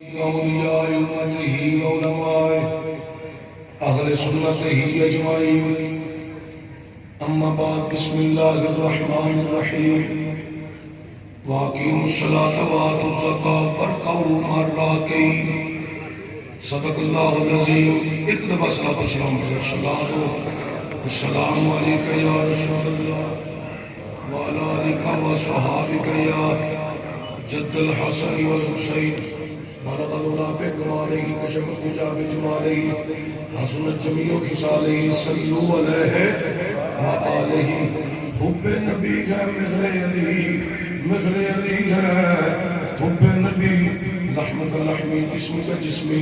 اولیاء امته وعلماء اہل سنته اجمعین اما بعد بسم اللہ الرحمن الرحیم واقیموا الصلاة وآتوا الزکاة وارکعوا مع الراکعین صدق اللہ العظیم اقتبس الصلاة والسلام علیک یا رسول اللہ وعلی آلک وصحابک یا جد الحسن والحسین بلغ اللہ بکمالہ کشف الدجا بجمالہ حسنت جمیع خصالہ صلو علیہ وآلہ حب نبی ہے مغر علی ہے حب نبی لحم کا لحمی جسم کا جسمی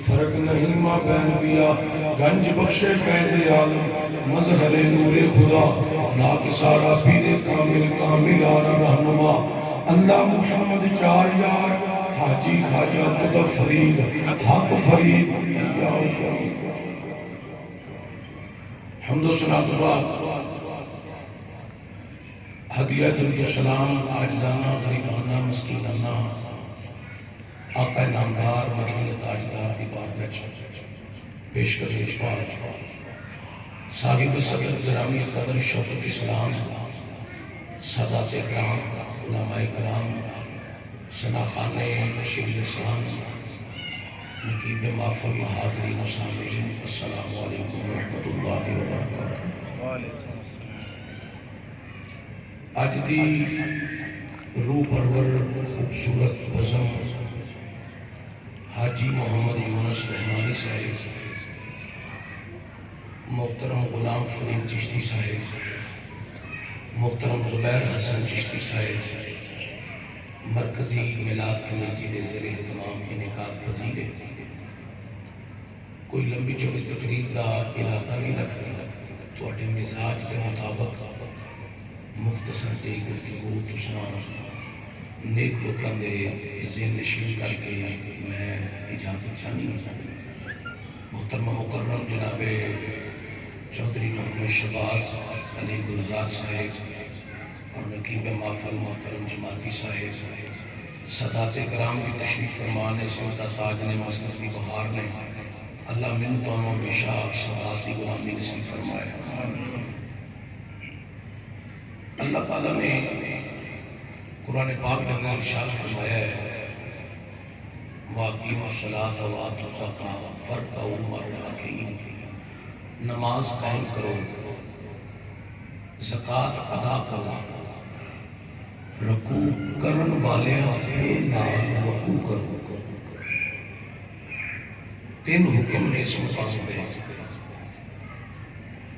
فرق نہیں ماں بین بیا گنج بخش فیض عالم مظہر نور خدا ناکسارا پیر کامل کامل آرہ رہنما اللہ محمد چار یار حاجی خواجہ خدا فرید حق فرید یا فرید حمد و صلاۃ اللہ ہدیہ درود و سلام عاجزانہ غریبانہ مسکینانہ آقا نامدار مدینہ تاجدار دی بارگاہ پیش کرنے پاک صاحب صدر گرامی قدر شوکت اسلام سادات کرام علماء کرام شناخان شیر الاسلام نقیب محفل حاضرین و سامعین السلام علیکم ورحمۃ اللہ وبرکاتہ۔ آج دی روح پرور خوبصورت بزم حاجی محمد یونس رحمانی صاحب، محترم غلام فرید چشتی صاحب، محترم زبیر حسن چشتی صاحب مرکزی میلاد کمیٹی دے زیر اہتمام انعقاد پذیر ہے۔ کوئی لمبی چوڑی تقریر کا ارادہ نہیں رکھنا، تواڈے مزاج کے مطابق مختصر سی گفتگو تساں نیک لوکاں دے ذہن نشین کر کے میں اجازت چاہنی ہوں۔ محترمہ مکرم جناب چودھری محمد شہباز علی گلزار صاحب اور نقیب محفل محترم جماعتی صاحب، سادات کرام کی تشریف فرمان ہے، سمتا تاج نے مسند کی بہار نے، اللہ من تو ہمیشہ ساداتی غلامی نصیب فرمائے۔ اللہ تعالیٰ نے قرآن پاک میں ارشاد فرمایا ہے وَأَقِیمُوا الصَّلَاةَ وَآتُوا الزَّکَاةَ وَارْکَعُوا مَعَ الرَّاکِعِینَ، نماز قائم کرو، زکوٰۃ ادا کرو، رکوع کرن والے دے نال رکوع کرو۔ تین حکم نے اس مقام پہ،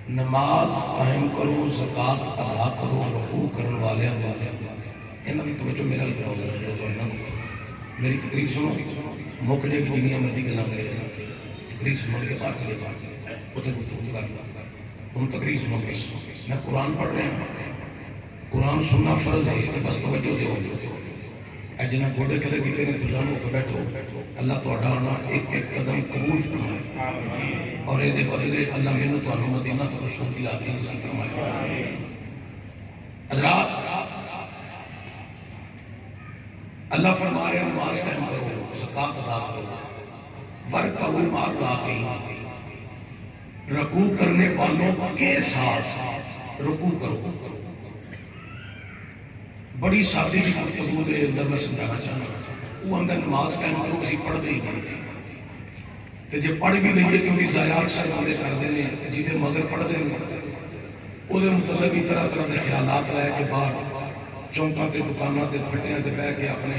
نماز قائم کرو، زکوٰۃ ادا کرو، رکوع کرن والے دے نال۔ انہاں دی توجہ میرے نال کرو گے، میری تقریر سنو، مک جائے گی جنیاں مرضی گلاں کرے، تقریر سن کے باہر چلے جاؤ، اتنے گفتگو کرنا، ہم تقریر سنو گے، میں قرآن پڑھ رہے ہیں، قرآن سننا فرض ہے، تو بس توجہ دیو۔ اے جنہاں گھوڑے کھڑے کیتے نے تساں ہو کے بیٹھو، اللہ تہاڈا آنا ایک ایک قدم قبول فرمائے، اور اے دے بدلے اللہ مینوں تانوں مدینہ تو رسول دی حاضری نصیب فرمائے۔ حضرات، اللہ فرما رہے ہیں نماز قائم کرو، زکوٰۃ ادا کرو، وارکعوا مع الراکعین، رکوع کرنے والوں کے ساتھ رکوع کرو۔ بڑی سادی کی گفتگو دے اندر میں سمجھانا چاہنا، وہ اندر نماز قائم کرو، کسی پڑھ دے ہی نہیں، تے جے پڑھ بھی لئیے تو بھی ضائع اکثر بندے کر دینے، جیدے مگر پڑھ دے او دے متعلق بھی طرح طرح دے خیالات رہے کہ باہر چونکاں تے دکاناں تے پھٹیاں تے بہ کے اپنے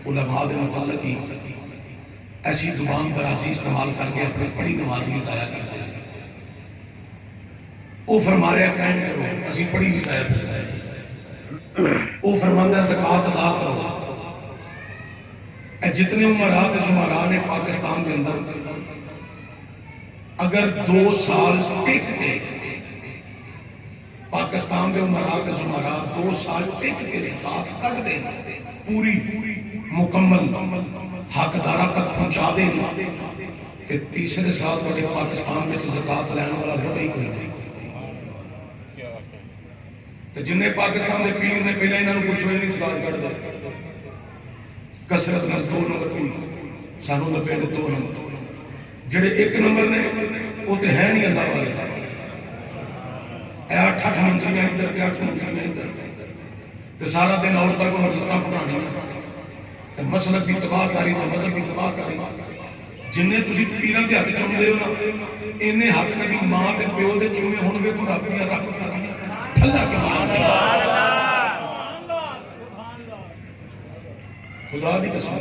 علماء دے متعلق ہی ایسی زبان درازی استعمال کر کے اپنے پڑھی نماز بھی ضائع کر دے۔ او فرما رہے ہیں قائم کرو، اسی پڑھی بھی ضائع کر دے۔ او فرماندہ ہے زکوٰۃ ادا کرو۔ اے جتنے عمراء تے شمراء نے پاکستان کے اندر اگر 2 سال ٹک کے پاکستان کے عمراء تے شمراء 2 سال ٹک کے زکوٰۃ کٹ دیں، پوری مکمل حقداراں تک پہنچا دیں، کہ تیسرے سال بڑے پاکستان میں سے زکوٰۃ لینے والا رہے ہی کوئی نہیں۔ تو جنہیں پاکستان دے پیر نے پہلے انہوں نے کچھ ہوئی نہیں زکوٰۃ کٹ دے، کثرت نزدور نمبر 3 سانو لبے نے 2 نمبر جڑے 1 نمبر نے وہ تو ہے نہیں اللہ والے 8 منتریاں ادھر 8 منتریاں ادھر تے سارا دن عورتوں کو حضرتاں پڑھانی تے مسلک کی تباہ کاری تے مذہب کی تباہ کاری جننے تسی پیراں دے ہاتھ چومدے ہو نا اینے ہاتھ کبھی ماں تے پیو دے چومے ہون ویکھو رب دیاں رحمتاں دیاں ٹھلا کے خدا دی قسم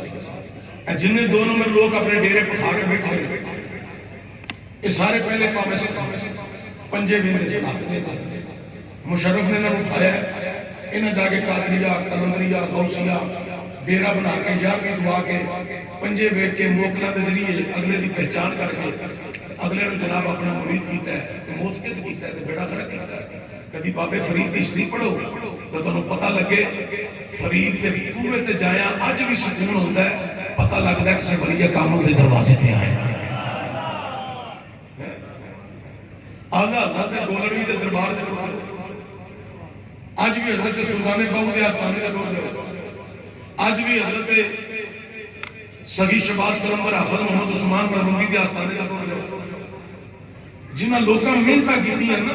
جننے 2 نمبر لوگ اپنے ڈیرے پٹھا کے بیٹھے یہ سارے پہلے پاوے سے پنجے ویندے سے مشرف نے انہوں اٹھایا انہیں جا کے قادریہ قلندریہ غوثیہ ڈیرا بنا کے جا کے دعا کے پنجے ویک کے موکلہ دے ذریعے اگلے دی پہچان کر کے اگلے نے جناب اپنا مرید کیتا ہے موتقد کیتا ہے بیڑا گھر کیتا ہے کدی بابے فرید دی شریف پڑھو تو تمہیں پتہ لگے فرید کے پورے تے جایا اج بھی سکون ہوتا ہے پتہ لگتا ہے کسی ولی کامل دے دروازے تے آئے آدھا حضرت گولڑوی دے دربار دے آج بھی حضرت سلطان بہو دے آستانے کا دور دے آج بھی حضرت سگی شباز کلندر حافظ محمد عثمان برمنگی دے آستانے کا دور دے جنہاں لوکاں محنتاں کیتی ہیں نا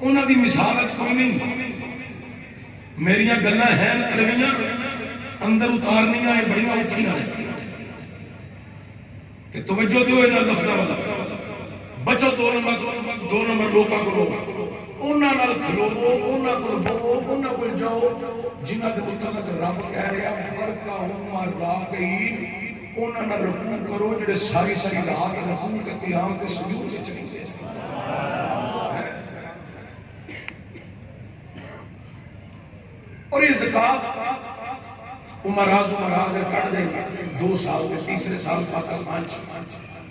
انہاں دی مثال کوئی نہیں میریاں گلاں ہیں کڑویاں اندر اتارنیاں ہیں بڑیاں اوکھیاں ہیں کہ توجہ دیو انہاں لفظاں والا بچو 2 نمبر لوکاں کو انہاں نال کھلوو انہاں کو بہو انہاں کو جاؤ جنہاں دے متعلق رب کہہ رہا فرقہم راکعین انہاں نال رکوع کرو جڑے ساری رات رکوع تے قیام تے سجود وچ رہندے اور یہ زکات عمراز اگر کٹ دیں 2 سال کے تیسرے سال پاکستان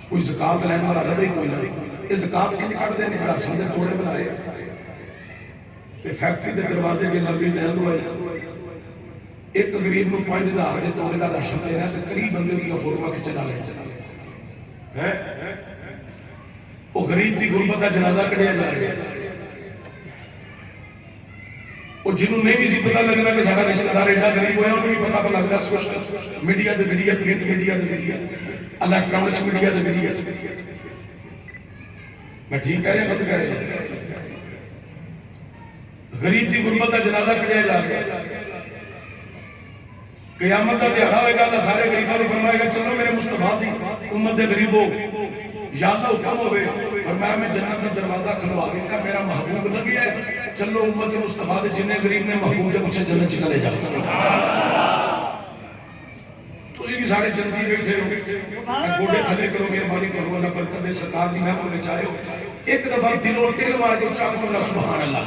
کوئی زکات لین والا رہے کوئی نہیں یہ زکات کی کٹ دیں راشن دے توڑے بنائے تے فیکٹری دے دروازے کے لمبی لین ہوئے ایک غریب کو 5000 کے توڑے کا راشن دے رہا تے 30 بندے کی فوٹو کھچنا لے وہ غریب کی غربت کا جنازہ کٹیا جا رہا ہے اور جنہوں نے کسی پتہ لگنا کہ سارا رشتہ دار ایسا غریب ہوا انہوں نے پتہ لگتا سوشل میڈیا دے ذریعے پرنٹ میڈیا دے ذریعے الیکٹرانکس میڈیا دے ذریعے میں ٹھیک کہہ رہا ہوں کہہ رہا غریب کی غربت کا جنازہ کٹیا جا رہا ہے قیامت کا دہاڑا ہوئے گا اللہ سارے غریبوں کو فرمائے گا چلو میرے مصطفیٰ دی امت دے غریبوں یا اللہ حکم ہوئے فرمایا میں جنت کا دروازہ کھلوا دیتا میرا محبوب لگی ہے چلو امت مصطفیٰ دے جنہیں غریب نے محبوب دے مجھے جنت چلے جاتا تسی بھی سارے جنتی بیٹھے ہو گوڑے کھلے کرو مہربانی کرو اللہ برکت دے سرکار دی محفل میں چاہے ہو ایک دفعہ دلوں تیل مار کے چاہو اللہ سبحان اللہ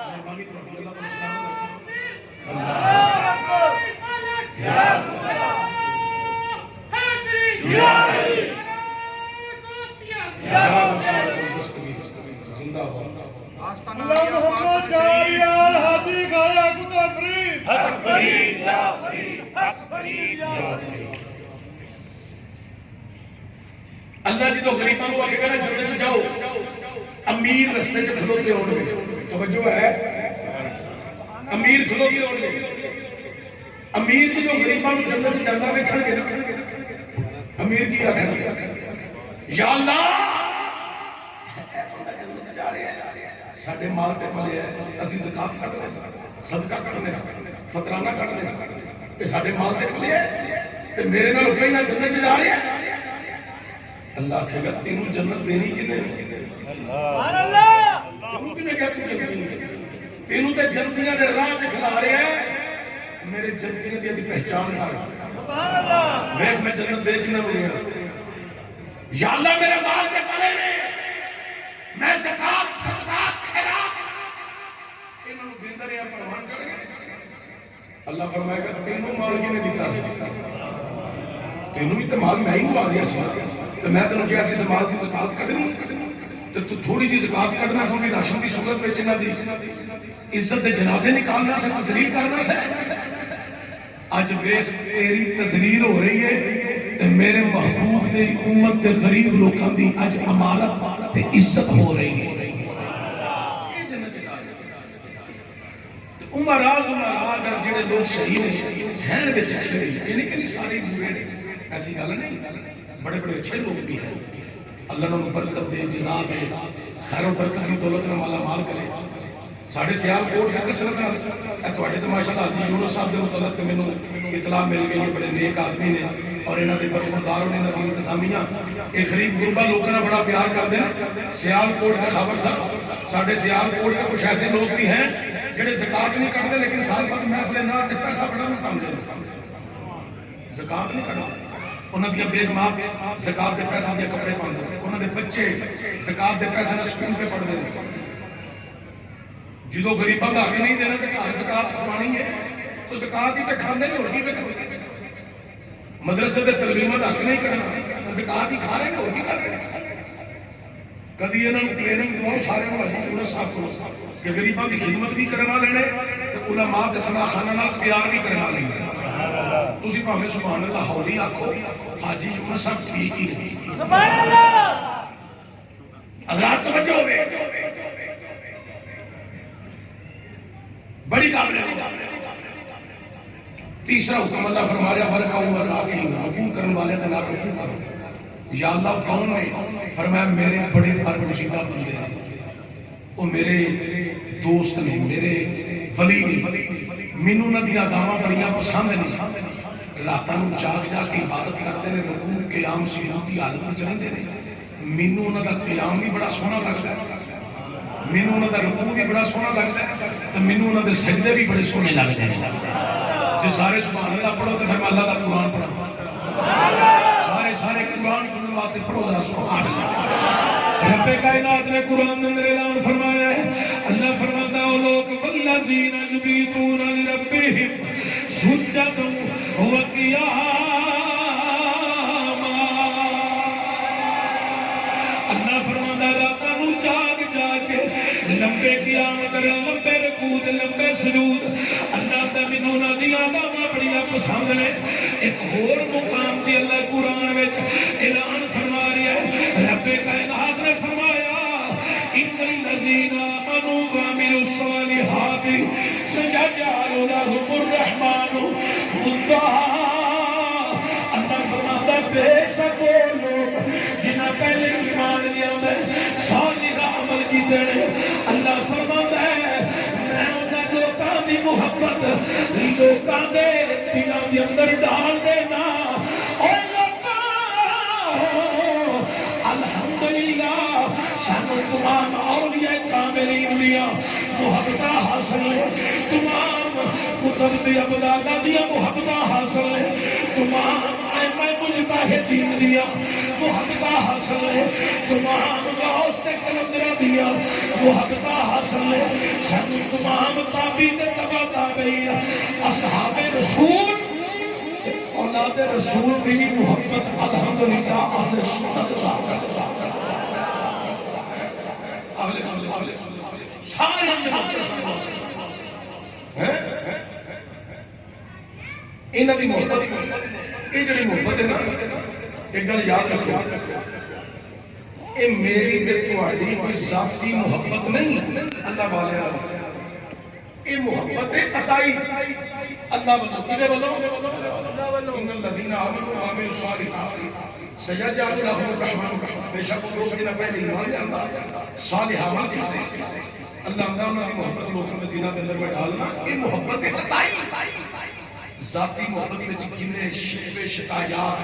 مہربانی کرو اللہ کا مسلام اللہ یا اللہ جی تو غریباں کو آگے کہنا جنت سے جاؤ امیر رستے سے کھلوتے ہوں گے توجہ ہے امیر کھلوتے ہوں گے امیر جی جو غریباں کو جنت سے جانا ویکھن گے امیر کی آخر یا اللہ ساڑھے مال تے پلے ہے اسی زکات کرنے صدقہ کرنے فطرانہ کرنے یہ ساڑھے مال تے پلے ہے تے میرے نال کوئی نہ جنت سے جا رہے ہیں اللہ کہے گا تینوں جنت دینی کی نہیں سبحان اللہ تینوں کی نہیں کہتے تینوں تے جنتیاں دے راہ سے کھلا رہے ہیں میرے جنتیاں دی پہچان کر سبحان اللہ میں جنت دیکھنا ہوں یا اللہ میرے مال تے پلے نہیں میں زکات صدقات خیرات انہوں نے دیندہ رہے ہیں پروان کریں اللہ فرمائے گا تینوں مال کی نے دیتا سی تینوں بھی تو مال میں ہی ملا دیا سی تو میں تینوں کیا سی مال کی زکات کرنی تو تھوڑی جی زکات کرنا سوڑی راشن کی صورت میں جنہ دی عزت دے جنازے نکالنا سے تذلیل کرنا سے آج ویخ تیری تذلیل ہو رہی ہے تے میرے محبوب دے امت دے غریب لوکاں دی اج امارت تے عزت ہو رہی ہے امراض اگر جڑے لوگ صحیح ہیں بچ اچھے یہ نہیں کہ سارے برے نے، ایسی گل نہیں، بڑے بڑے اچھے لوگ بھی ہیں، اللہ نے برکت دے، جزا دے، خیر و برکت کی دولت میں مالا مال کرے۔ ساڑھے سیال کوٹ کا کسرت ہے تواڈے تے ماشاءاللہ حاجی یونس صاحب دے متعلق مینوں اطلاع مل گئی ہے، بڑے نیک آدمی نے اور انہاں دے برخوردار نے، انہاں دی انتظامیہ اے غریب غربا لوکاں نال بڑا پیار کردے ہیں۔ سیال کوٹ کا خبر صاحب، ساڑھے سیال کوٹ کے کچھ ایسے لوگ بھی ہیں جڑے زکات نہیں کٹتے لیکن سال بعد محفل نہ تے پیسہ بڑا نہیں سمجھدے، زکات نہیں کٹتے، انہاں دی بیگماں زکات دے پیسے دے کپڑے پاندے، انہاں دے بچے زکات دے پیسے نال سکول پہ پڑھدے ہیں۔ جدو غریباں دا حق نہیں دینا تو گھر زکات کھوانی ہے تو زکات ہی پہ کھاندے نہیں، اور کی پہ کھاندے، مدرسے دے تعلیمات حق نہیں کرنا زکات ہی کھا رہے ہیں، اور کی کر رہے ہیں۔ کدی انہوں نے ٹریننگ دو سارے انہوں صاحب کو کہ غریباں کی خدمت بھی کرنا لینے تو علماء کے صلاح خانہ نال پیار بھی کرنا لینے۔ تسی پاہمیں سبحان اللہ ہولی آکھو، حاجی یونس صاحب ٹھیک ہی نہیں، سبحان اللہ، حضرات توجہ ہوئے، بڑی قابل ہے۔ تیسرا حکم اللہ فرمایا ورکعوا الراکعین، رکوع کرنے والے کا نام رکوع کرو۔ یا اللہ کون ہے؟ فرمایا میرے بڑے برگزیدہ بندے ہیں، وہ میرے دوست نے، میرے ولی نے، مینوں نہ دیا دعواں بڑیاں پسند نہیں، راتاں نوں جاگ جاگ کے عبادت کرتے ہیں، رکوع قیام سجود کی حالت میں چلتے ہیں، مینوں انہاں دا قیام بھی بڑا سونا لگتا ہے، مینوں انہاں دا رکوع بھی بڑا سونا لگتا ہے، تو مینوں انہاں دے سجدے بھی بڑے سونے لگتے ہیں۔ جو سارے سبحان اللہ پڑھو تو پھر اللہ دا قرآن پڑھو، سارے قرآن سننے واسطے پڑھو ذرا سبحان اللہ۔ رب کائنات نے قرآن میں میرے اعلان فرمایا ہے، اللہ فرماتا ہے وہ لوگ والذین یبیتون لربہم سجدا وقیاما، اللہ فرماتا ہے راتاں نوں جاگ جاگ کے لمبے قیام کرن، لمبے رکوع تے لمبے سجود، اللہ تے مینوں نہ دیاں دعواں بڑیاں پسند نے۔ ایک اور مقام تے اللہ قرآن وچ اعلان فرما رہی ہے، رب کائنات نے فرمایا ان الذین آمنوا وعملوا الصالحات سيجعل لهم الرحمن ودا، اللہ فرماتا ہے بے شک وہ لوگ جنہاں پہلے ایمان لیا میں صالح عمل کیتے ہیں، اللہ فرماتا ہے میں انہاں لوکاں دی محبت لوکاں دے دلاں دے اندر ڈال دینا۔ اور الحمدللہ سانو تمام اولیاء کاملین دیا محبتہ حاصل ہے، تمام کتب دیا ابدالہ دیا محبتہ حاصل ہے، تمام ائمہ مجتہدین دیا محبتہ حاصل ہے، تمام غوث کلندرہ دیا محبتہ حاصل ہے، سانو تمام تابعین تبع تابعین اصحاب رسول اولاد رسول بھی محبت الحمدللہ اہل سنت سارے انہاں دی محبت، یہ جڑی محبت ہے نا، ایک گل یاد رکھو، یہ میری تے تہاڈی کوئی ذاتی محبت نہیں اللہ والے نال، یہ محبت ہے عطائی اللہ والوں، کدے والوں؟ ان الذین آمنوا وعملوا الصالحات سيجعل لهم الرحمن ودا، بے شک وہ لوگ جنہاں پہلے ایمان لیا صالح عمل کیتے اللہ انہاں دی محبت لوگوں کے دلوں کے اندر میں ڈالنا، یہ محبت ہے عطائی۔ ذاتی محبت میں جنہیں شکوے شکایات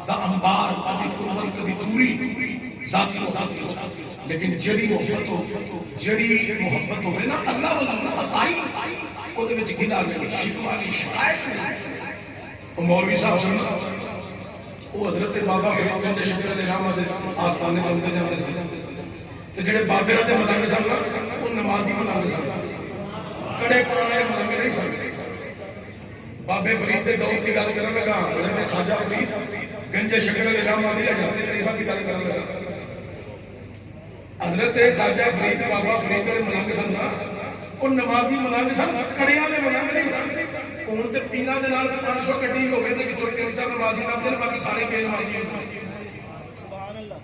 دا انبار، کبھی قربت کبھی دوری، ذاتی محبت، لیکن جڑی محبت ہو، جڑی محبت ہوئے نا اللہ والوں عطائی، وہ دے وچ گلا نہیں، شکوہ نہیں، شکایت نہیں۔ وہ مولوی صاحب سن وہ حضرت بابا فرید بن شکر علیہ رحمہ دے آستانے بنتے جاندے سن، تے جڑے بابے دے ملنگ سن وہ نمازی ملنگ سن، کڑے پرانے ملنگ نہیں سن۔ بابے فرید دے دور کی گل کرن لگا، حضرت خواجہ فرید گنج شکر علیہ رحمہ دی حضرت کی گل کرن لگا، حضرت خواجہ فرید بابا فرید دے ملنگ سن، وہ نمازی ملنگ سن، کھڑیاں دے ملنگ نہیں سن۔ ہوں تو پیران دے نال 500 کٹی ہو گئے تے وچوں 3-4 نمازی لبدے نے، باقی سارے بے نمازی سبحان اللہ،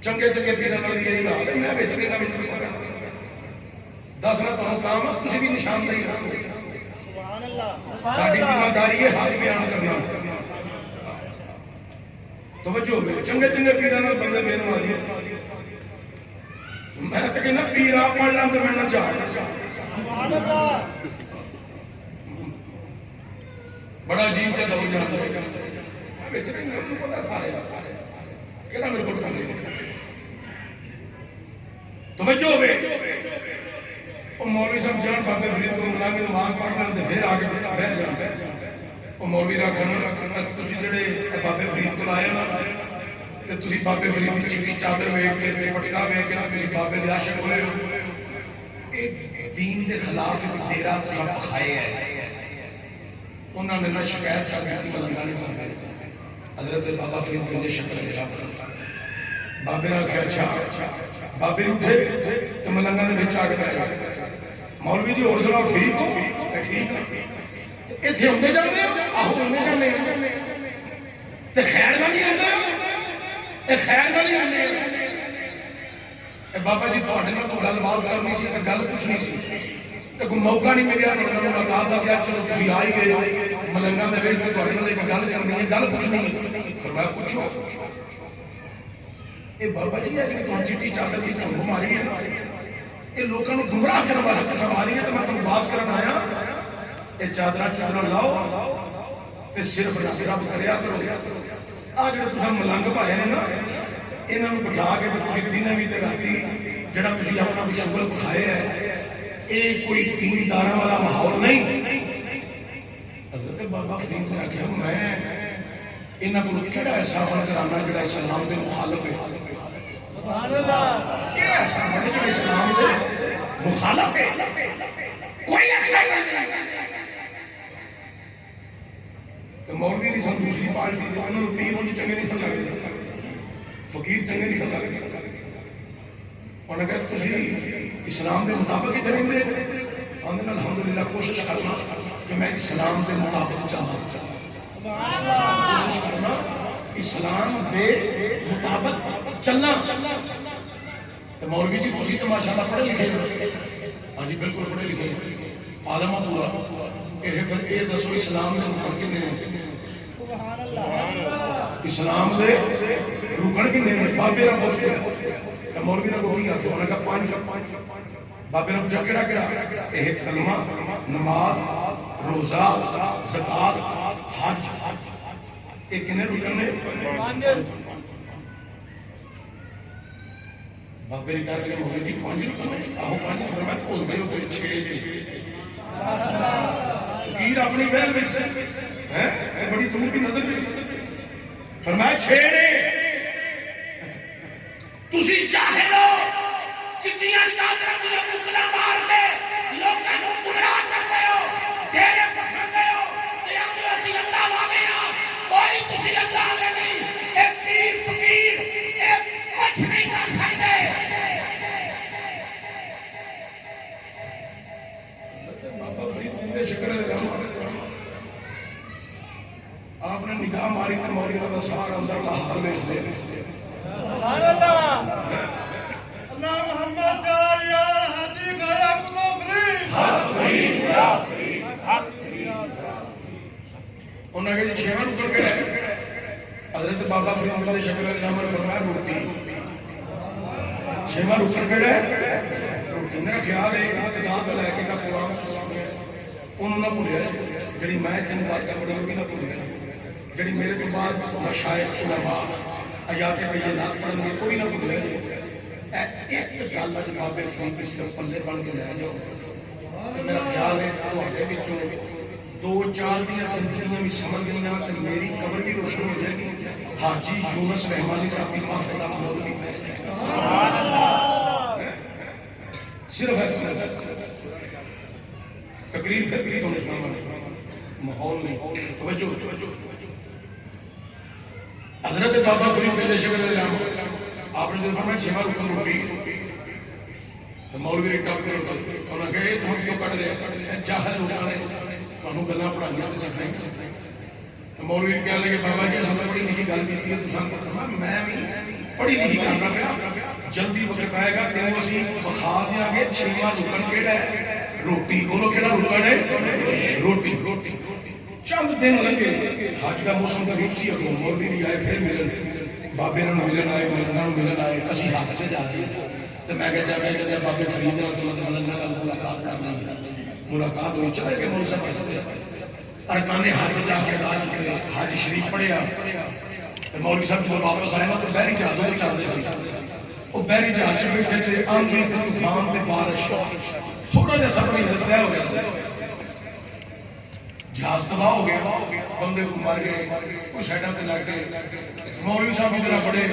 چنگے چنگے پیران نال یہی حال ہے، میں وچ نہیں وچ نہیں پتا۔ دسنا تمہیں کام ہے، تسی بھی نشاندہی کرو۔ ساری ذمہ داری ہے حق بیان کرنا۔ توجہ ہوئے چنگے چنگے پیراں بندے بے نمازی ہیں۔ میں تو کہنا پیر آپ پڑھ لیں تو میں نہ چاہ بڑا عجیب سے دور جانا سارے کہنا میرے کو توجہ ہوئے وہ مولوی صاحب جان بابے فرید کو ملا کے نماز پڑھنا تو پھر آگے بہ جانا وہ مولوی رکھنا تسی جڑے بابے فرید کو لائے نا تے تسی بابے فرید کی چٹی چادر ویکھ کے پٹکا ویکھ کے تسی بابے دے عاشق ہوئے ہو۔ دین دے خلاف ڈیرا تساں پکھائے ہے۔ انہوں نے نہ شکایت کر دی ملنگا نے بابے حضرت بابا فرید کے شکر ڈیرا بابے نے کہا اچھا بابے اٹھے تو ملنگا نے بچ آ کے بیٹھ گئے مولوی جی اور سناؤ ٹھیک ہو؟ ٹھیک ہے اتنے ہوتے جاتے ہو آہو ہونے جانے تے خیر نہ نہیں آتے ہو خیر نہ نہیں آتے بابا جی تھوڑے نال تو گل بات کرنی سی تے گل پوچھنی سی تے کوئی موقع نہیں ملیا تھوڑے نال ملاقات دا کیا چلو تسی آ ہی گئے ملنگا دے وچ تے تھوڑے نال ایک گل کرنی ہے گل پوچھنی ہے فرمایا پوچھو اے بابا جی ہے کہ چٹی چادر کی چنگ ماری ہے یہ لوگوں کو گمراہ کرنے واسطے تصا ماری ہے تو میں تمہیں باز کرنا آیا یہ چادر چادر لاؤ تے صرف رب کریا کرو آ جڑے تساں ملنگ پائے نے نا انہاں نوں بٹھا کے تے تسی دن وی تے راتی جڑا تسی اپنا کوئی شغل بکھایا ہے اے کوئی دینداراں والا ماحول نہیں حضرت بابا فرید نے آخیا میں انہاں کو کیڑا ایسا عمل کرانا جڑا اسلام دے مخالف ہے کیا ایسا عمل جڑا اسلام سے مخالف ہے کوئی ایسا نہیں تو مولوی نہیں سن دوسری پارٹی انہوں نے پیر ہونے چنگے نہیں سمجھا گئے فقیر چنگے نہیں سمجھا گئے انہوں نے کہا تسی اسلام دے مطابق ہی کریں گے آندھن الحمدللہ کوشش کرنا کہ میں اسلام دے مطابق چاہتا کوشش کرنا اسلام دے مطابق چلنا تو مولوی جی تسی تو ماشاءاللہ پڑھے لکھے ہاں جی بالکل پڑھے لکھے عالم پورا کہ پھر یہ دسو اسلام سے رکن کنے اسلام سے رکن کنے بابے نہ پوچھ کے تو مولوی نے کوئی آکے انہوں نے کہا پانچ بابے نے پوچھا کیڑا کیڑا یہ کلمہ نماز روزہ زکات حج یہ کنے رکن نے بابے نے کہا کہ مولوی جی پانچ رکن نے آہو پانچ فرمایا بھول گئے ہو کوئی چھ فقیر اپنی بہن میں سے بڑی دور کی نظر میں فرمایا چھ نے تسی چاہے لو چٹیاں چادر دیا مکنا مار کے لوگوں کو گمراہ کرتے ہو تیرے پسند ہو تے ہم اسی اللہ والے ہاں کوئی تسی اللہ والے نہیں ایک پیر فقیر ایک کچھ نہیں کر سکتے بابا فرید جندے شکر آپ نے نگاہ ماری تو مولینا دا سارا اندر کا حال بیچ دے سبحان اللہ اللہ محمد چار یار حاجی گایا کدو فرید حق فرید یا فرید حق فرید انہوں نے کہا جی شیوان اوپر گئے حضرت بابا فرید نے شکر علیہ فرمایا روٹی شیوان اوپر گئے روٹی میرا خیال ہے ابتدا تو لے کے کا قرآن سنے انہوں نے بھولیا جڑی میں تین باتیں پڑھی وہ بھی نہ بھولیا جڑی میرے تو بعد مشائخ علماء آیات بینات پڑھن گے کوئی نہ بھولیا ایک گل جناب فرید صرف پندے بن کے لے جاؤ میرا خیال ہے تواڈے وچوں دو چار دن زندگیاں بھی سمجھ گئیاں تے میری قبر بھی روشن ہو جائے گی حاجی یونس رحمانی صاحب کی معافی کا ماحول بھی پہ جائے گا سبحان اللہ صرف ایسا تقریر فکری ہونے سنا ماحول نہیں توجہ حضرت بابا فرید کے شکر اللہ آپ نے فرمایا چھما رکن روٹی تو مولوی نے ٹاپ کرو انہوں نے کہا تو ہم کیوں کٹ دے جاہل لوگوں نے تمہیں گلاں پڑھائیاں تے سکھائیں تو مولوی کہنے لگے بابا جی اساں بڑی لکھی گل کیتی ہے تساں فرمایا میں بھی پڑھی لکھی کرنا پیا جلدی وقت آئے گا تینوں اسی بخا دیا گے چھیواں رکن کیڑا ہے روٹی بولو کیڑا رکن ہے روٹی چند دن لگے حج کا موسم قریب سی اگوں مولوی نہیں آئے پھر ملن بابے نوں ملن آئے ملن آئے اسی حق سے جا رہے ہیں تو میں کہا جا میں بابے فرید اللہ ملاقات کرنا ملاقات ہوئی چلے کہ مول صاحب ارکان حج جا کے ادا کیتے حج شریف پڑھیا مولوی صاحب جب واپس آئے نا تو بحری جہازوں میں چلتے تھے وہ بحری جہاز سے بیٹھے تھے آندھی طوفان تے بارش تھوڑا جا سفر ہی ہو گیا جہاز تباہ ہو گیا بندے کو مار گئے کوئی سائڈاں تے لگ گئے مولوی صاحب کی طرح بڑے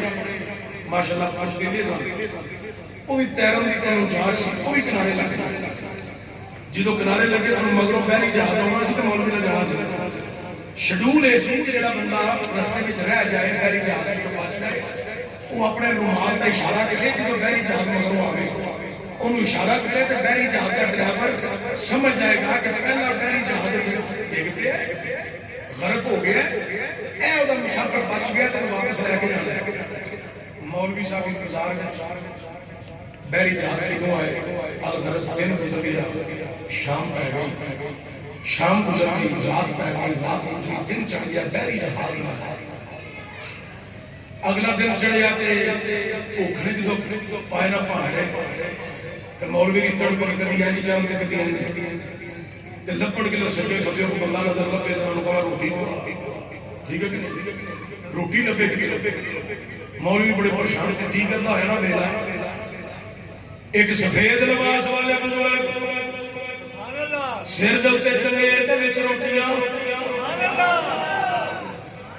ماشاءاللہ خوش دے سن وہ بھی تیرن دی کوئی جہاز سی وہ بھی کنارے لگ گئے جدو کنارے لگے تو مگروں بحری جہاز آنا سی تو مولوی کا جہاز شیڈول ہے سی کہ جڑا بندہ رستے وچ رہ جائے بحری جہاز وچ بچ جائے وہ اپنے رومال کا اشارہ کرے جدو بحری جہاز مگروں آوے انہوں اشارہ کرے تو بحری جہاز کا ڈرائیور سمجھ جائے گا کہ پہلا بحری جہاز ڈگ پیا غرق ہو گیا اے او دا مسافر بچ گیا تو واپس لے کے جانا مولوی صاحب انتظار میں بحری جہاز کیوں آئے الغرض دن گزر گیا شام پہ گئی شام گزر گئی رات پہ گئی رات گزری دن چڑھ گیا بحری جہاز میں اگلا دن چڑھ جاتے بھوکھنے جدو پائے نہ پہاڑے تو مولوی کی تڑ پر کدی اینج جانتے کدی اینج تے لپڑ کلو سجے کھبے کو بندہ نظر لپے تو انہوں کہا روٹی کو ٹھیک ہے کہ نہیں روٹی لپے کلو مولوی بڑے پریشان تھے ٹھیک کرنا ہے نا میرا ایک سفید لباس والے بزرگ سر دلتے چلے تے وچ روٹیاں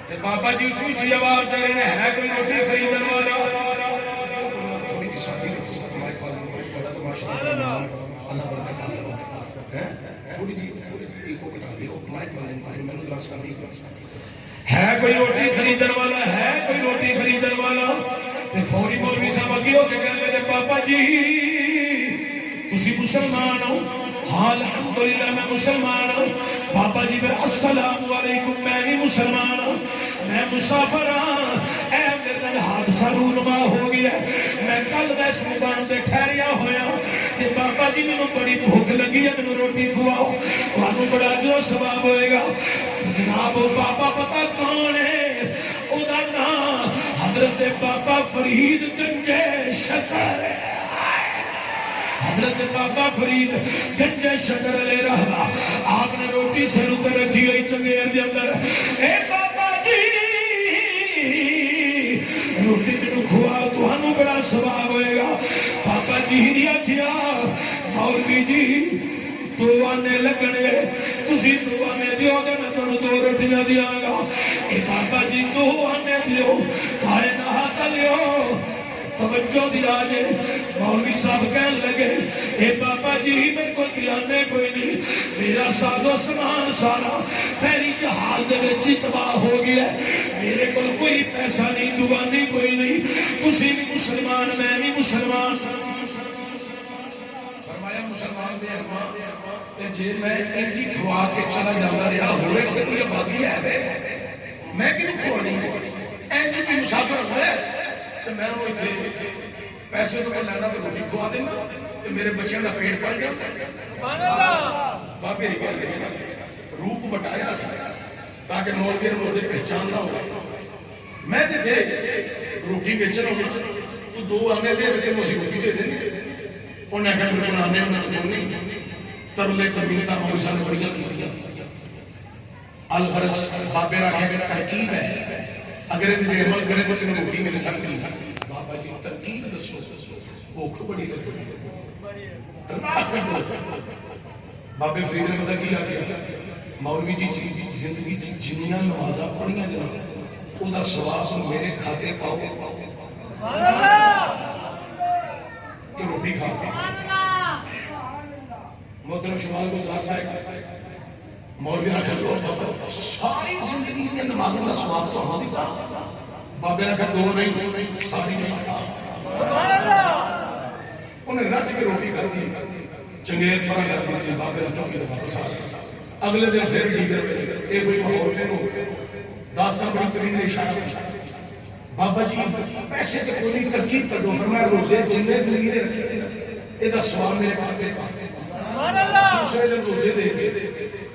تے بابا جی اونچی اونچی آواز دے رہے ہیں کوئی روٹی خریدن والا تھوڑی جی ساتھی اللہ برکت عطا تھوڑی جی ایکو کٹا دیو مائک والے میں نے راستہ نہیں ہے کوئی روٹی خریدن والا ہے کوئی روٹی خریدن والا تے فوری مولوی صاحب اگے ہو کے کہندے تے بابا جی تسی مسلمان ہو ہاں الحمدللہ میں مسلمان ہوں بابا جی پھر السلام علیکم میں بھی مسلمان ہوں میں مسافر ہوں اے میرے حادثہ رونما ہو گیا میں کل ویس مقام سے ٹھہریا ہویا کہ بابا جی میں بڑی بھوک لگی ہے میں روٹی کھواؤ وہاں بڑا جو ثواب ہوئے گا جناب بابا پتہ کون ہے او دا نام حضرت بابا فرید گنجے شکر ہے حضرت بابا فرید گنجے شکر لے رہا آپ نے روٹی سے روپے رکھی ہوئی چنگیر دے اندر اے بابا جی روٹی میں کھوا تو ہنو بڑا ثواب ہوئے گا بابا جی ہی نہیں کیا مولوی جی تو آنے لگنے تسی تو آنے دیو گا میں تو دو روٹیاں دیا گا اے بابا جی تو آنے دیو کائے نہ ہاتھ لیو توجہ دیا جے مولوی صاحب کہنے لگے اے بابا جی میں کو دیانے کوئی نہیں میرا ساز و سامان سارا پہلی جہاز دے وچ تباہ ہو گیا میرے کو کوئی پیسہ نہیں دوانی کوئی نہیں تسی بھی مسلمان میں بھی مسلمان فرمایا مسلمان دے ہماں تے جے میں انجی کھوا کے چلا جانا رہا ہوئے کہ کوئی آبادی ہے میں کیوں کھوانی انجی بھی مسافر ہوئے تو میں وہ اتھے پیسے تو لینا تو روٹی کھوا دینا تو میرے بچیاں کا پیٹ پڑ گیا بابے ہی کہہ لیں روپ بٹایا تاکہ مولوی روزے پہچان نہ ہو میں دے دے روٹی بیچنا تو دو آنے دے رہے مجھے روٹی دے دیں انہیں کہا میرے بنانے انہیں تو نہیں ترلے ترمیتا مولوی صاحب نے بڑی جلدی دیا الغرض بابے رکھے میرا ترکیب ہے اگر یہ عمل کرے تو تمہیں روٹی میرے ساتھ نہیں سکتی بابا جی ترکیب دسو بھوک بڑی لگی بابے فرید نے پتہ کیا مولوی جی زندگی جنیاں نمازاں پڑھیاں جناب او دا ثواب میرے کھاتے پاؤ تو روٹی کھاؤ محترم شمال گزار صاحب مولوی نے کہا ساری زندگی میں نمازوں کا ثواب تو ہماری تھا بابے نے کہا دو نہیں ساری نہیں کھا انہیں رج کے روٹی کر دی چنگیر پڑا کر دی بابے نے چوکی رکھا واپس اگلے دن پھر ڈیگر ایک کوئی ماحول پھر ہو داستان بڑی سریز نے اشارہ بابا جی پیسے تو کوئی ترکیب کر دو، فرمایا روزے جنہیں زندگی نے رکھے یہ دا سواب میرے کھاتے دوسرے دن روزے دے دے،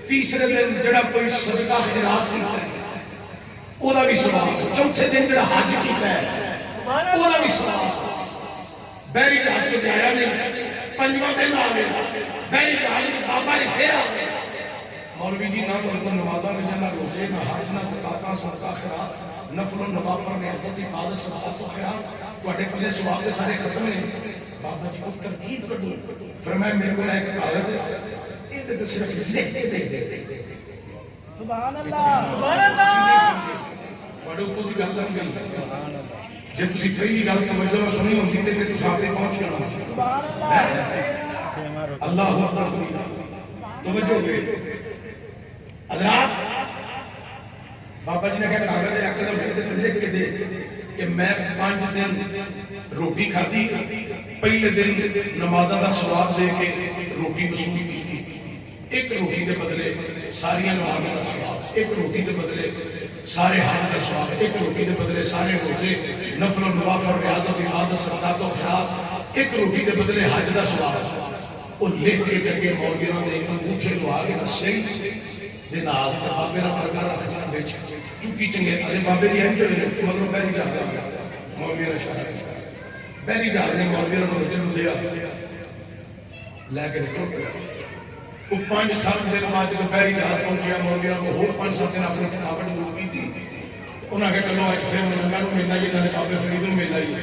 تیسرے دن جڑا کوئی صدقہ خیرات کیتا ہے وہ دا بھی سواب، چوتھے دن جڑا حج کیتا ہے وہ دا بھی سواب۔ بحری جہاز کو جایا نہیں، پنجواں دن آ گیا بحری جہاز بابا نے پھر آ گیا، مولوی جی نہ تو نمازاں میں نہ روزے نہ حج نہ زکاتاں صدقہ خیرات نفل و نوافل نیتوں کی عبادت صدقات و خیرات تواڈے پلے سواب دے سارے ختم نے۔ بابا جی کو ترکیب کر دو، فرمایا میرے کو ایک کاغذ ہے یہ تے صرف لکھ کے دے دے۔ سبحان اللہ سبحان اللہ، تواڈے اوپر دی گل لگ گئی جے تسی پہلی گل توجہ نال سنی ہوندی تے تسی آپ پہنچ جانا۔ سبحان اللہ اللہ اکبر، توجہ دے حضرات۔ بابا جی نے کہا کاغذ ہے اکدم لکھ کے دے کہ میں 5 دن روٹی کھاتی، پہلے دن نمازاں دا ثواب دے کے روٹی وصول کی، ایک روٹی دے بدلے ساری نمازاں دا ثواب، ایک روٹی دے بدلے سارے حج دا ثواب، ایک روٹی دے بدلے سارے روزے نفل و نوافل ریاضت عبادت صدقات و خیرات، ایک روٹی دے بدلے حج دا ثواب۔ وہ لکھ کے کہ مولویوں نے انگوٹھے لوا کے صحیح دے نال بابے نال فرقہ رکھ کے وچ چکی چنگے اسے بابے دی انج ہوئے مگر بحری جہاز مولوی نے اشارہ بحری جہاز نے مولوی نوں وچ لیا لے کے نکل پیا۔ وہ 5-7 دن بعد جب بحری جہاز پہنچیا مولویوں کو ہور 5-7 دن اپنی تھکاوٹ دور کی تھی، انہاں کہ چلو اج پھر ملنگا نوں ملنا جی نال بابے فرید نوں ملنا جی۔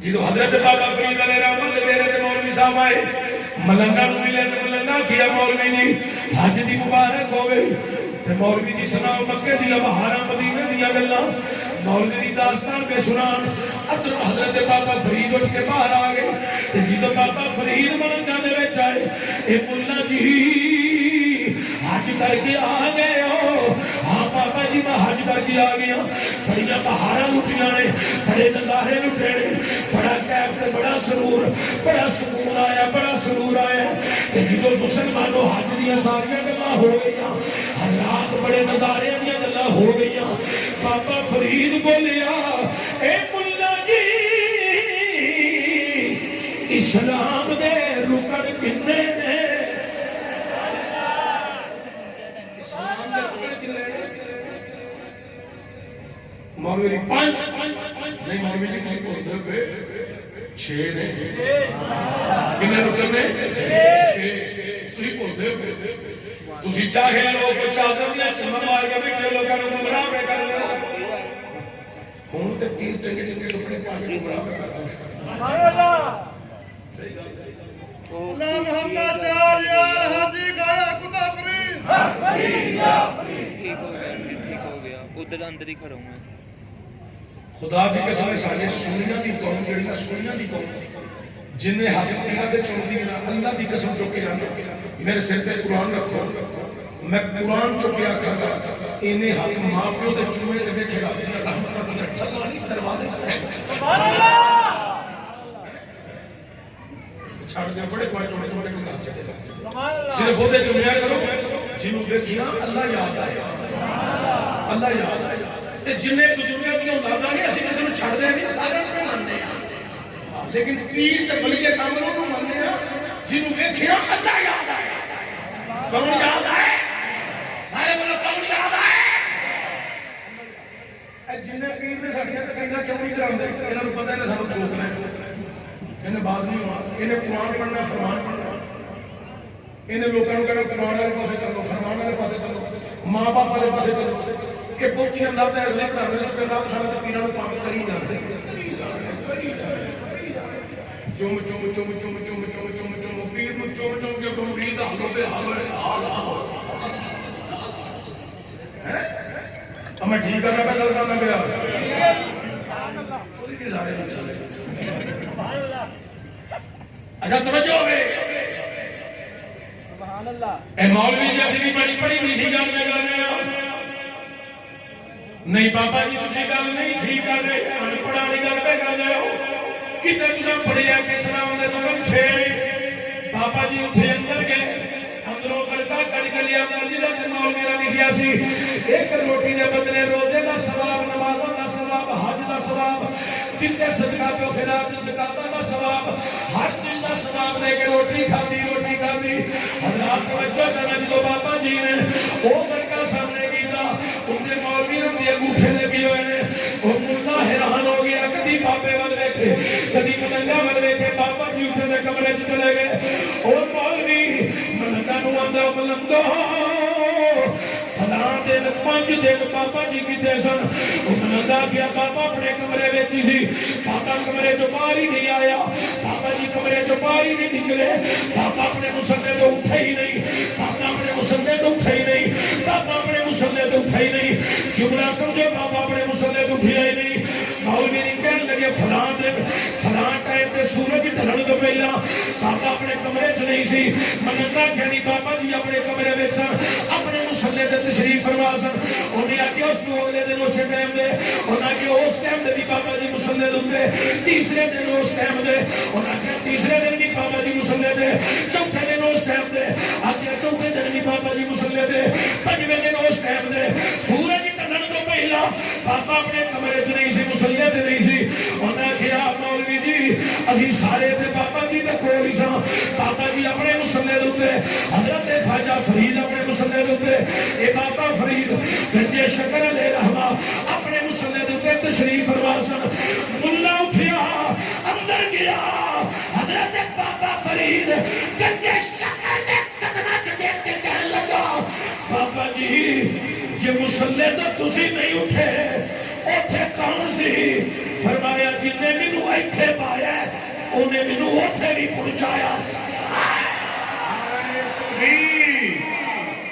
جدو حضرت بابا فرید علیہ رحمت ڈیرے تے مولوی صاحب آئے ملنگا نوں ملے تے ملنگا کیا مولوی جی حج دی مبارک ہوے تے مولوی جی سنا مکے دیا بہاراں مدینے دیا گلاں مولوی دی داستان پہ سنان۔ ادھر حضرت بابا فرید اٹھ کے باہر آ گئے تے جدو بابا فرید ملنگا دے وچ آئے اے ملا جی حج کر کے آ گئے ہو؟ ہاں بابا جی میں حج کر کے آ گیا، بڑیاں بہاراں لٹیاں نے، بڑے نظارے لٹے نے، بڑا کیف تے بڑا سرور، بڑا سکون آیا، بڑا سرور آیا۔ تے جدو مسلمانوں حج دیاں ساریاں گلاں ہو گئیاں، حضرات بڑے نظارے دیاں گلاں ہو گئیاں، بابا فرید بولیا اے ملا جی اسلام دے رکن کنے نے؟ مولوی 5 نہیں مولوی جی کسی بولتے پہ 6 نے کنے رکن نے 6 تسی بولتے پہ تسی چاہے لوگ چادر دیا چمن مار کے بیٹھے لوگوں کو گمراہ پہ کر دے ہوں تے پیر چنگے چنگے کپڑے پا کے گمراہ پہ کر دے۔ سبحان اللہ اللہ محمد چاریا حاجی گایا خدا فرید فرید یا فرید ٹھیک ہو گیا ادھر اندر ہی کھڑا ہوں میں۔ خدا دی قسم سارے سنیاں دی قوم جڑی نا سنیاں دی قوم جن نے حق پیرا تے چنتی نا اللہ دی قسم چک کے جانا میرے سر تے قرآن رکھو میں قرآن چکے آکھاں گا انہیں حق ماں پیو دے چومے تے دیکھے گا دنیا رحمت دی ٹھلا نہیں دروازے سے سبحان اللہ چھڑ دے بڑے کوئی چھوٹے چھوٹے کو نہ چلے صرف وہ دے چمیا کرو جنوں دیکھیا اللہ یاد آئے اللہ یاد آئے تے جن بزرگاں دی اولاداں نہیں اسی کسے نوں چھڑ دے نہیں سارے تے مننے ہیں لیکن پیر تے ولی دے کام نوں مننے ہیں جنوں دیکھیا اللہ یاد آئے کون یاد آئے سارے بولو کون یاد آئے اے جن پیر نے ساڈیاں تقریراں کیوں نہیں کراندے انہاں نوں پتہ ہے نا سانوں چوکنا ہے انہیں باز نہیں ہونا انہیں قرآن پڑھنا فرمان پڑھنا انہیں لوگوں کو کہنا قرآن والے پاسے چلو فرمان والے پاسے چلو ماں باپ والے پاسے چلو کہ بہتیاں نہ تے ایسے کرا دے کہ نہ کھانا تے پینا نوں کام کری جاندے چم چم چم چم چم چم چم چم پیر نوں چم چم کے مرید حال بے حال ہے میں ٹھیک کرنا پہ گل کرنا پیا کوئی بھی سارے چلے اچھا توجہ ہوئے سبحان اللہ اے مولوی جیسی بھی بڑی بڑی میٹھی گل میں کرنے نہیں بابا جی تسی گل نہیں ٹھیک کر رہے من پڑھانے گل پہ کر رہے ہو کتنے تساں پڑھیا کہ اسلام دے رکن 6 بابا جی اٹھے اندر گئے اندروں کرتا کڑ گلیا جی دا مولوی نے لکھیا سی ایک روٹی دے بدلے روزے دا ثواب نمازاں دا ثواب دل صدقہ پہ خیرات زکات دا ثواب ہر چیز دا ثواب دے کے روٹی کھادی حضرات توجہ کرنا جو بابا جی نے او برکہ سامنے کیتا ان دے مولوی دے انگوٹھے لگی ہوئے نے او ملا حیران ہو گیا کدی بابے ول ویکھے کدی ملنگا ول ویکھے بابا جی اٹھے دے کمرے چ چلے گئے اور مولوی ملنگا نو آندا ملنگا فلاں دن 5 دن بابا جی کیتے سن ملنگا کیا بابا اپنے کمرے وچ سی بابا کمرے چوں باہر ہی نہیں آیا بابا جی کمرے چوں باہر ہی نہیں نکلے بابا اپنے مصلے تو اٹھے ہی نہیں بابا اپنے مصلے تو اٹھے ہی نہیں بابا اپنے مصلے تو اٹھے ہی نہیں جملہ سمجھو بابا اپنے مصلے تو اٹھیا ہی نہیں مولوی نے کہنے لگے فلاں دن فلاں ٹائم تے سورج ڈھلن تو پہلا بابا اپنے کمرے چ نہیں سی منندا کہنی بابا جی اپنے کمرے وچ سن اپنے مصلے تے تشریف فرما سن انہیں آکھیا اس تو اگلے دن اس ٹائم دے انہاں کہ اس ٹائم دے بھی بابا جی مصلے دے تیسرے دن اس ٹائم دے انہاں کہ تیسرے دن بھی بابا جی مصلے دے چوتھے دن اس ٹائم دے آکھیا چوتھے دن بھی بابا جی مصلے دے پنجویں دن اس ٹائم دے سورج ڈھلن تو پہلا بابا اپنے کمرے چ نہیں سی مصلے تے نہیں سی انہاں کہیا مولوی جی اسی سارے تے بابا جی دے کول ہی ساں بابا جی اپنے مصلے دے حضرت خواجہ فرید اپنے مصلے دے اے بابا فرید گنجے شکر علیہ رحمہ اپنے مصلے دے تشریف فرما سن ملا اٹھیا اندر گیا حضرت بابا فرید گنجے شکر دے قدماں چ دیکھ کے کہنے لگا بابا جی جے مصلے تے تسی نہیں اٹھے اوتھے کون سی فرمایا جن نے مینوں ایتھے پایا انہیں مینوں اوتھے بھی پہنچایا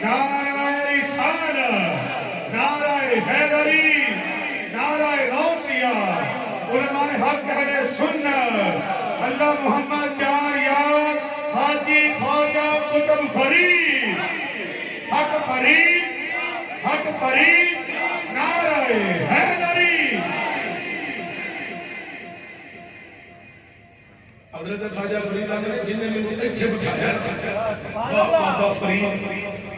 نعرہ رسالت نعرہ حیدری نعرہ غوثیہ علماء حق اہل سنت اللہ محمد چار یار حاجی خواجہ قطب فرید حق فرید نعرہ حیدری حضرت خواجہ فرید نے جن نے مجھے ایتھے بٹھایا بابا فرید